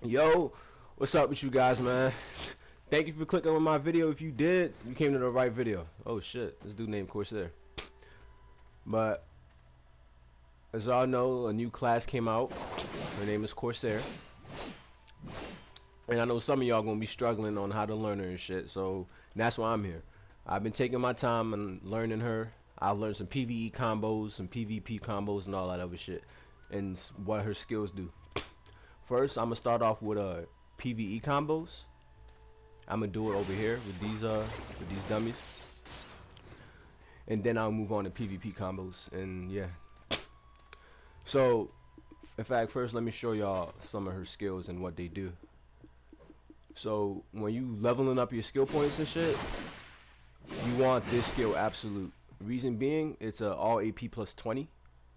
Yo, what's up with you guys, man? Thank you for clicking on my video. If you did, you came to the right video. Oh shit, this dude named Corsair. But as y'all know, a new class came out. Her name is Corsair. And I know some of y'all gonna be struggling on how to learn her and shit, so that's why I'm here. I've been taking my time and learning her. I learned some PvE combos, some PvP combos, and all that other shit, and what her skills do. First, I'm gonna start off with PvE combos. I'm gonna do it over here with these dummies, and then I'll move on to PvP combos. And yeah. So, in fact, first let me show y'all some of her skills and what they do. So when you leveling up your skill points and shit, you want this skill absolute. Reason being, it's a all AP plus 20.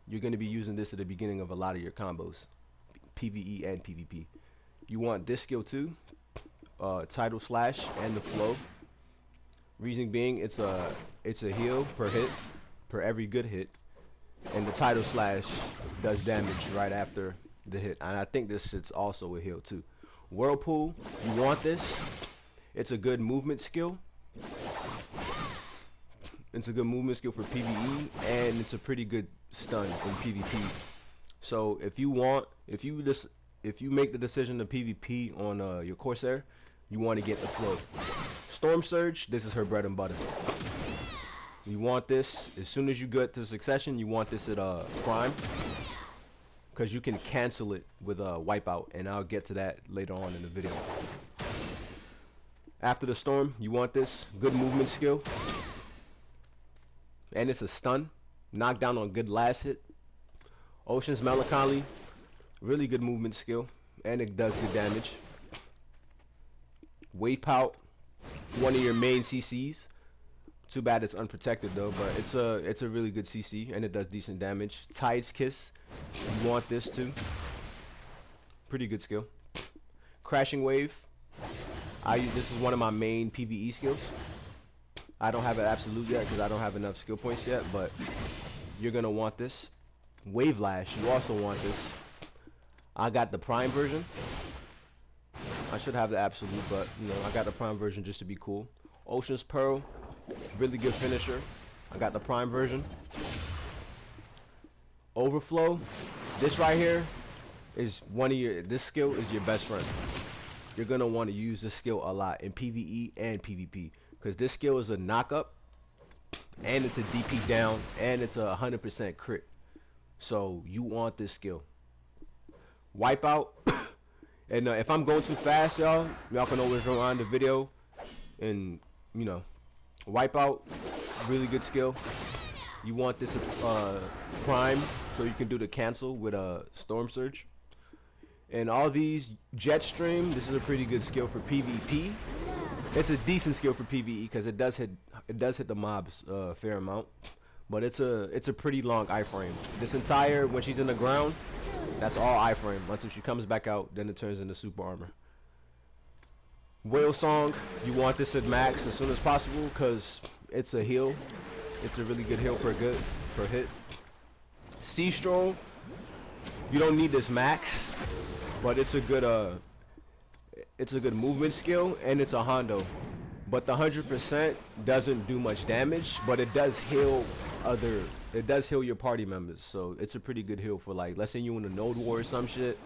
You're gonna be using this at the beginning of a lot of your combos, PvE and PvP. You want this skill too, tidal slash and the flow. Reason being, it's a heal per hit, per every good hit, and the tidal slash does damage right after the hit. And I think this shit's also a heal too. Whirlpool, you want this. It's a good movement skill. It's a good movement skill for PvE, and it's a pretty good stun in PvP. So if you make the decision to PvP on your Corsair, you want to get the flow. Storm Surge, this is her bread and butter. You want this as soon as you get to Succession. You want this at Prime, because you can cancel it with a Wipeout, and I'll get to that later on in the video. After the Storm, you want this good movement skill, and it's a stun, knockdown on good last hit. Ocean's Melancholy, really good movement skill, and it does good damage. Wave Pout, one of your main CCs. Too bad it's unprotected though, but it's a really good CC, and it does decent damage. Tide's Kiss, you want this too. Pretty good skill. Crashing Wave, this is one of my main PvE skills. I don't have it absolute yet because I don't have enough skill points yet, but you're gonna want this. Wave Lash, you also want this. I got the Prime version. I should have the absolute, but you know, I got the Prime version just to be cool. Ocean's Pearl, really good finisher. I got the Prime version. Overflow, this right here is this skill is your best friend. You're gonna want to use this skill a lot in PvE and PvP, because this skill is a knock-up, and it's a DP down, and it's a 100% crit. So you want this skill. Wipeout, and if I'm going too fast, y'all can always rewind the video, and you know, Wipeout, really good skill. You want this Prime, so you can do the cancel with a Storm Surge. And all these Jetstream, this is a pretty good skill for PvP. It's a decent skill for PvE because it does hit the mobs a fair amount, but it's a pretty long iframe. This entire, when she's in the ground, that's all iframe until she comes back out. Then it turns into super armor. Whale Song, you want this at max as soon as possible because it's a heal. It's a really good heal per hit. Sea Stroll, you don't need this max, but it's a good movement skill, and it's a Hondo. But the 100% doesn't do much damage, but it does heal your party members. So it's a pretty good heal for, like, let's say you in a node war or some shit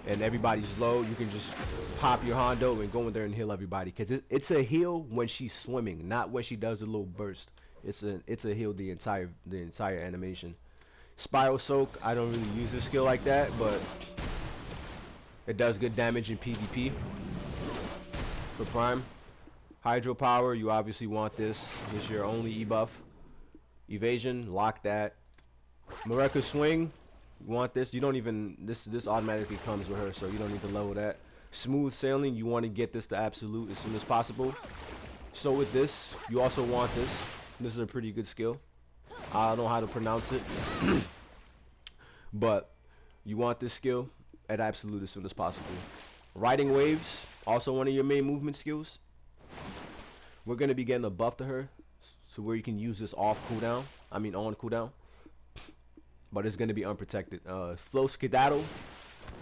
and everybody's low, you can just pop your Hondo and go in there and heal everybody, because it's a heal when she's swimming, not when she does a little burst. It's a heal the entire animation. Spiral Soak, I don't really use this skill like that, but it does good damage in PvP for Prime. Hydro Power, you obviously want this. This is your only E-buff. Evasion, lock that. Mareka Swing, you want this. You don't even, this automatically comes with her, so you don't need to level that. Smooth Sailing, you want to get this to absolute as soon as possible. So with this, you also want this. This is a pretty good skill. I don't know how to pronounce it, but you want this skill at absolute as soon as possible. Riding Waves, also one of your main movement skills. We're going to be getting a buff to her, so where you can use this on cooldown, but it's going to be unprotected. Flow Skedaddle,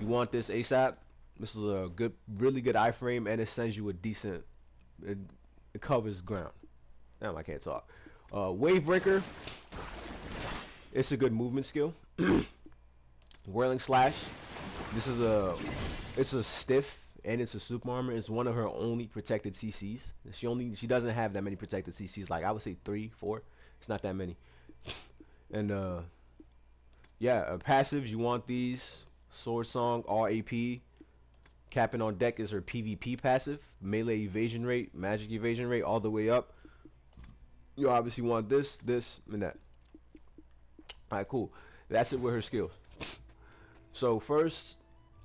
you want this ASAP. This is a good, really good iframe, and it sends you a decent. It, it covers ground. Damn, I can't talk. Wave breaker. It's a good movement skill. Whirling slash. This is a. It's a stiff and it's a super armor. It's one of her only protected CCs. She doesn't have that many protected CCs. Like I would say 3, 4. It's not that many. And yeah, passives. You want these. Sword Song, all AP. Capping on deck is her PvP passive. Melee evasion rate, magic evasion rate, all the way up. You obviously want this, this, and that. Alright, cool. That's it with her skills. So first,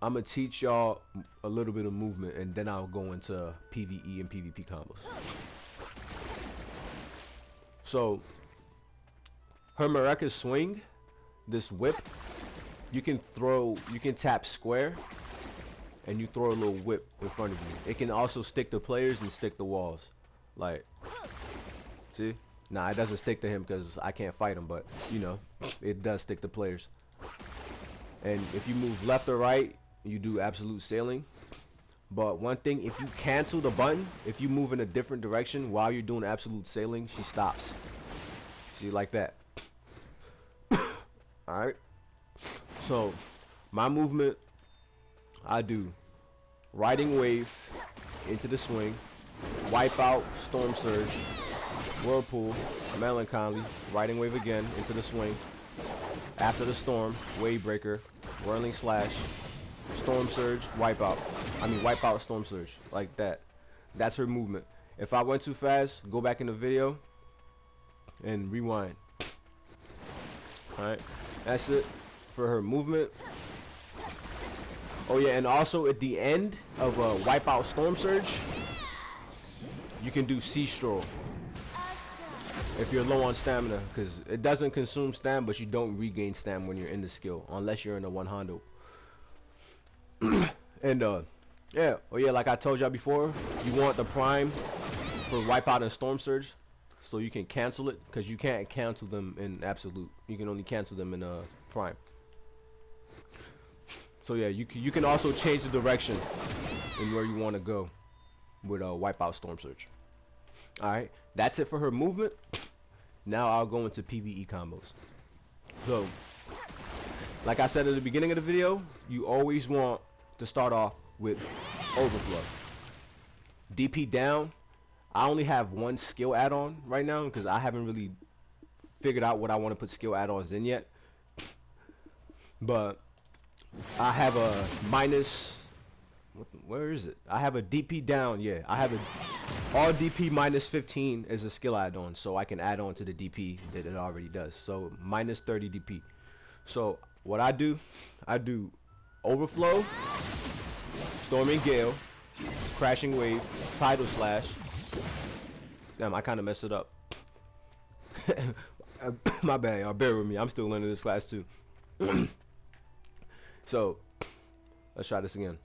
I'm going to teach y'all a little bit of movement, and then I'll go into PvE and PvP combos. So, her Mareka swing, this whip, you can tap square, and you throw a little whip in front of you. It can also stick to players and stick to walls. Like, see? Nah, it doesn't stick to him because I can't fight him, but, you know, it does stick to players. And if you move left or right, you do absolute sailing. But one thing, if you cancel the button, if you move in a different direction while you're doing absolute sailing, she stops. See, like that. Alright? So, my movement, I do riding wave into the swing, wipe out, storm surge, whirlpool, melancholy, riding wave again into the swing, after the storm, wave breaker, whirling slash, storm surge, wipe out. Wipe out, storm surge, like that. That's her movement. If I went too fast, go back in the video and rewind. Alright, that's it for her movement. Oh yeah, and also at the end of a Wipeout Storm Surge, you can do Sea Stroll if you're low on stamina, because it doesn't consume stam, but you don't regain stam when you're in the skill, unless you're in a one hondo. And yeah, oh yeah, like I told y'all before, you want the prime for Wipeout and Storm Surge, so you can cancel it, because you can't cancel them in absolute. You can only cancel them in prime. So yeah, you can also change the direction in where you want to go with Wipeout Storm Surge. Alright, that's it for her movement. Now I'll go into PvE combos. So, like I said at the beginning of the video, you always want to start off with Overflow. DP down. I only have one skill add-on right now because I haven't really figured out what I want to put skill add-ons in yet. But I have a minus, where is it? I have a DP down, yeah. I have all DP minus 15 is a skill add-on, so I can add on to the DP that it already does. So minus 30 DP. So what I do Overflow, Storming Gale, Crashing Wave, Tidal Slash. Damn, I kind of messed it up. My bad, y'all. Bear with me. I'm still learning this class too. So, let's try this again.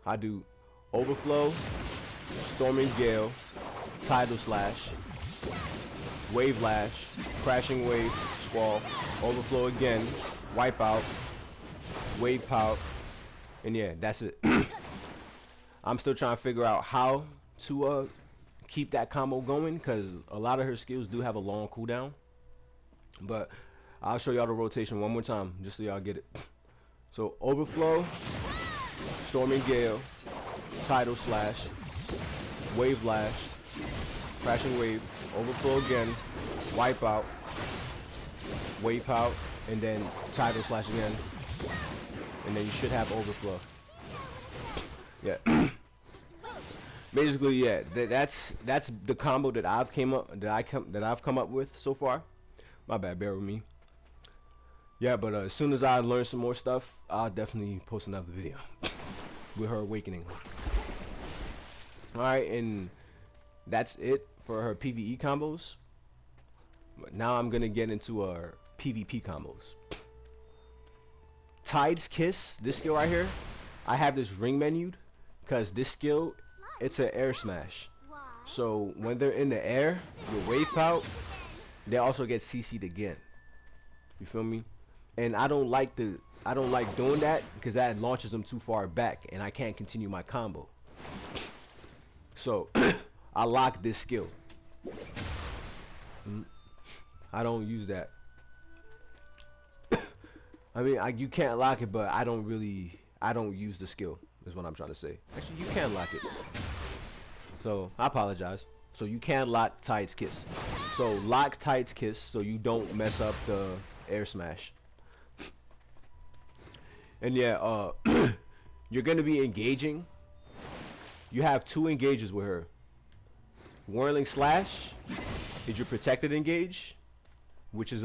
I do Overflow, Storming Gale, Tidal Slash, Wave Lash, Crashing Wave, Squall, Overflow again, Wipeout, Wave Pout, and yeah, that's it. I'm still trying to figure out how to keep that combo going, because a lot of her skills do have a long cooldown. But I'll show y'all the rotation one more time, just so y'all get it. So, Overflow, Storming Gale, Tidal Slash, Wave Lash, Crashing Wave, Overflow again, Wipeout, Wave Out, and then Tidal Slash again. And then you should have Overflow. Yeah. Basically, yeah, that's the combo that I've come up with so far. My bad, bear with me. Yeah, but as soon as I learn some more stuff, I'll definitely post another video with her awakening. Alright, and that's it for her PvE combos. But now I'm gonna get into her PvP combos. Tide's Kiss, this skill right here, I have this ring menued because this skill, it's an air smash. So when they're in the air, your wave pout, they also get CC'd again. You feel me? And I don't like the I don't like doing that because that launches them too far back and I can't continue my combo. So I lock this skill. I don't use that. I mean, you can't lock it, but I don't use the skill is what I'm trying to say. Actually, you can lock it. So I apologize. So you can lock Tide's Kiss. So lock Tide's Kiss so you don't mess up the air smash. And yeah, you're gonna be engaging. You have 2 engages with her. Whirling Slash is your protected engage, which is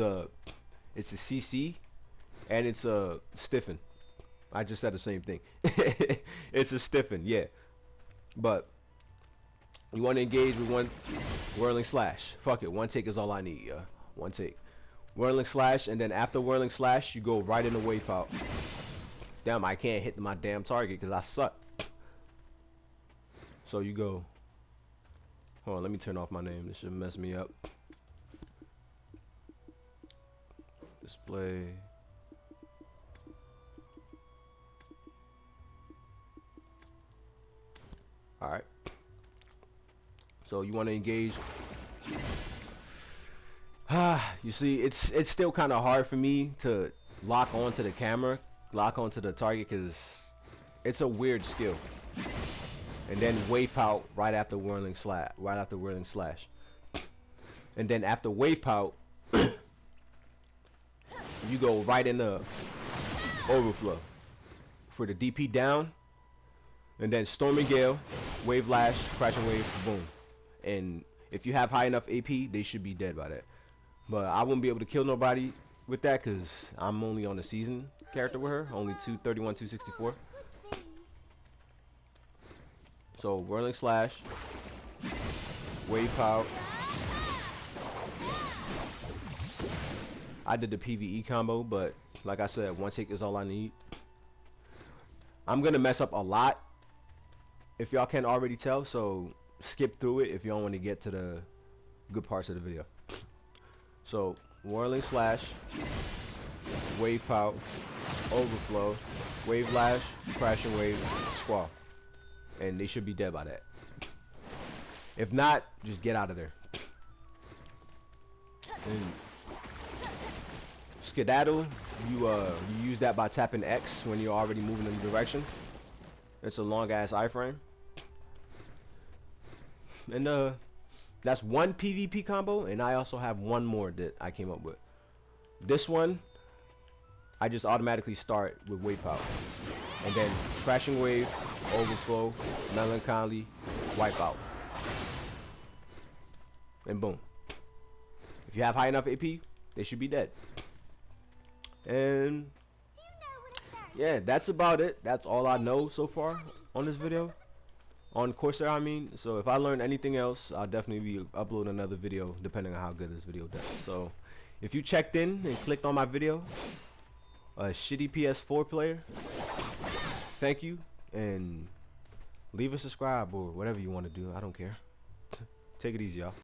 it's a CC, and it's a stiffen. I just said the same thing. It's a stiffen, yeah. But you want to engage with 1 Whirling Slash. Fuck it, 1 take is all I need. 1 take. Whirling Slash, and then after Whirling Slash, you go right in the wave out. Damn, I can't hit my damn target because I suck. So you go. Hold on, let me turn off my name. This should mess me up. Display. Alright. So you want to engage. You see, it's still kind of hard for me to lock onto the camera, lock onto the target, because it's a weird skill. And then wave out right after Whirling Slash. And then after wave out, you go right in the overflow for the DP down. And then Storming Gale, Wave Lash, Crashing Wave, boom. And if you have high enough AP, they should be dead by that. But I wouldn't be able to kill nobody with that because I'm only on the season character with her. Only 231, 264. So Whirling Slash, Wave Power. I did the PvE combo, but like I said, 1 take is all I need. I'm gonna mess up a lot, if y'all can't already tell, so skip through it if you don't want to get to the good parts of the video. So Whirling Slash, Wave Pout, Overflow, Wave Lash, Crashing Wave, Squall. And they should be dead by that. If not, just get out of there. And Skedaddle, you use that by tapping X when you're already moving in the direction. It's a long ass iframe. And that's 1 PvP combo, and I also have 1 more that I came up with. This one, I just automatically start with Wave Power. And then Crashing Wave, Overflow, Melancholy, Wipeout. And boom. If you have high enough AP, they should be dead. And yeah, that's about it. That's all I know so far on this video. On Corsair, I mean. So if I learn anything else, I'll definitely be uploading another video depending on how good this video does. So if you checked in and clicked on my video, a shitty PS4 player, thank you, and leave a subscribe or whatever you want to do. I don't care. Take it easy, y'all.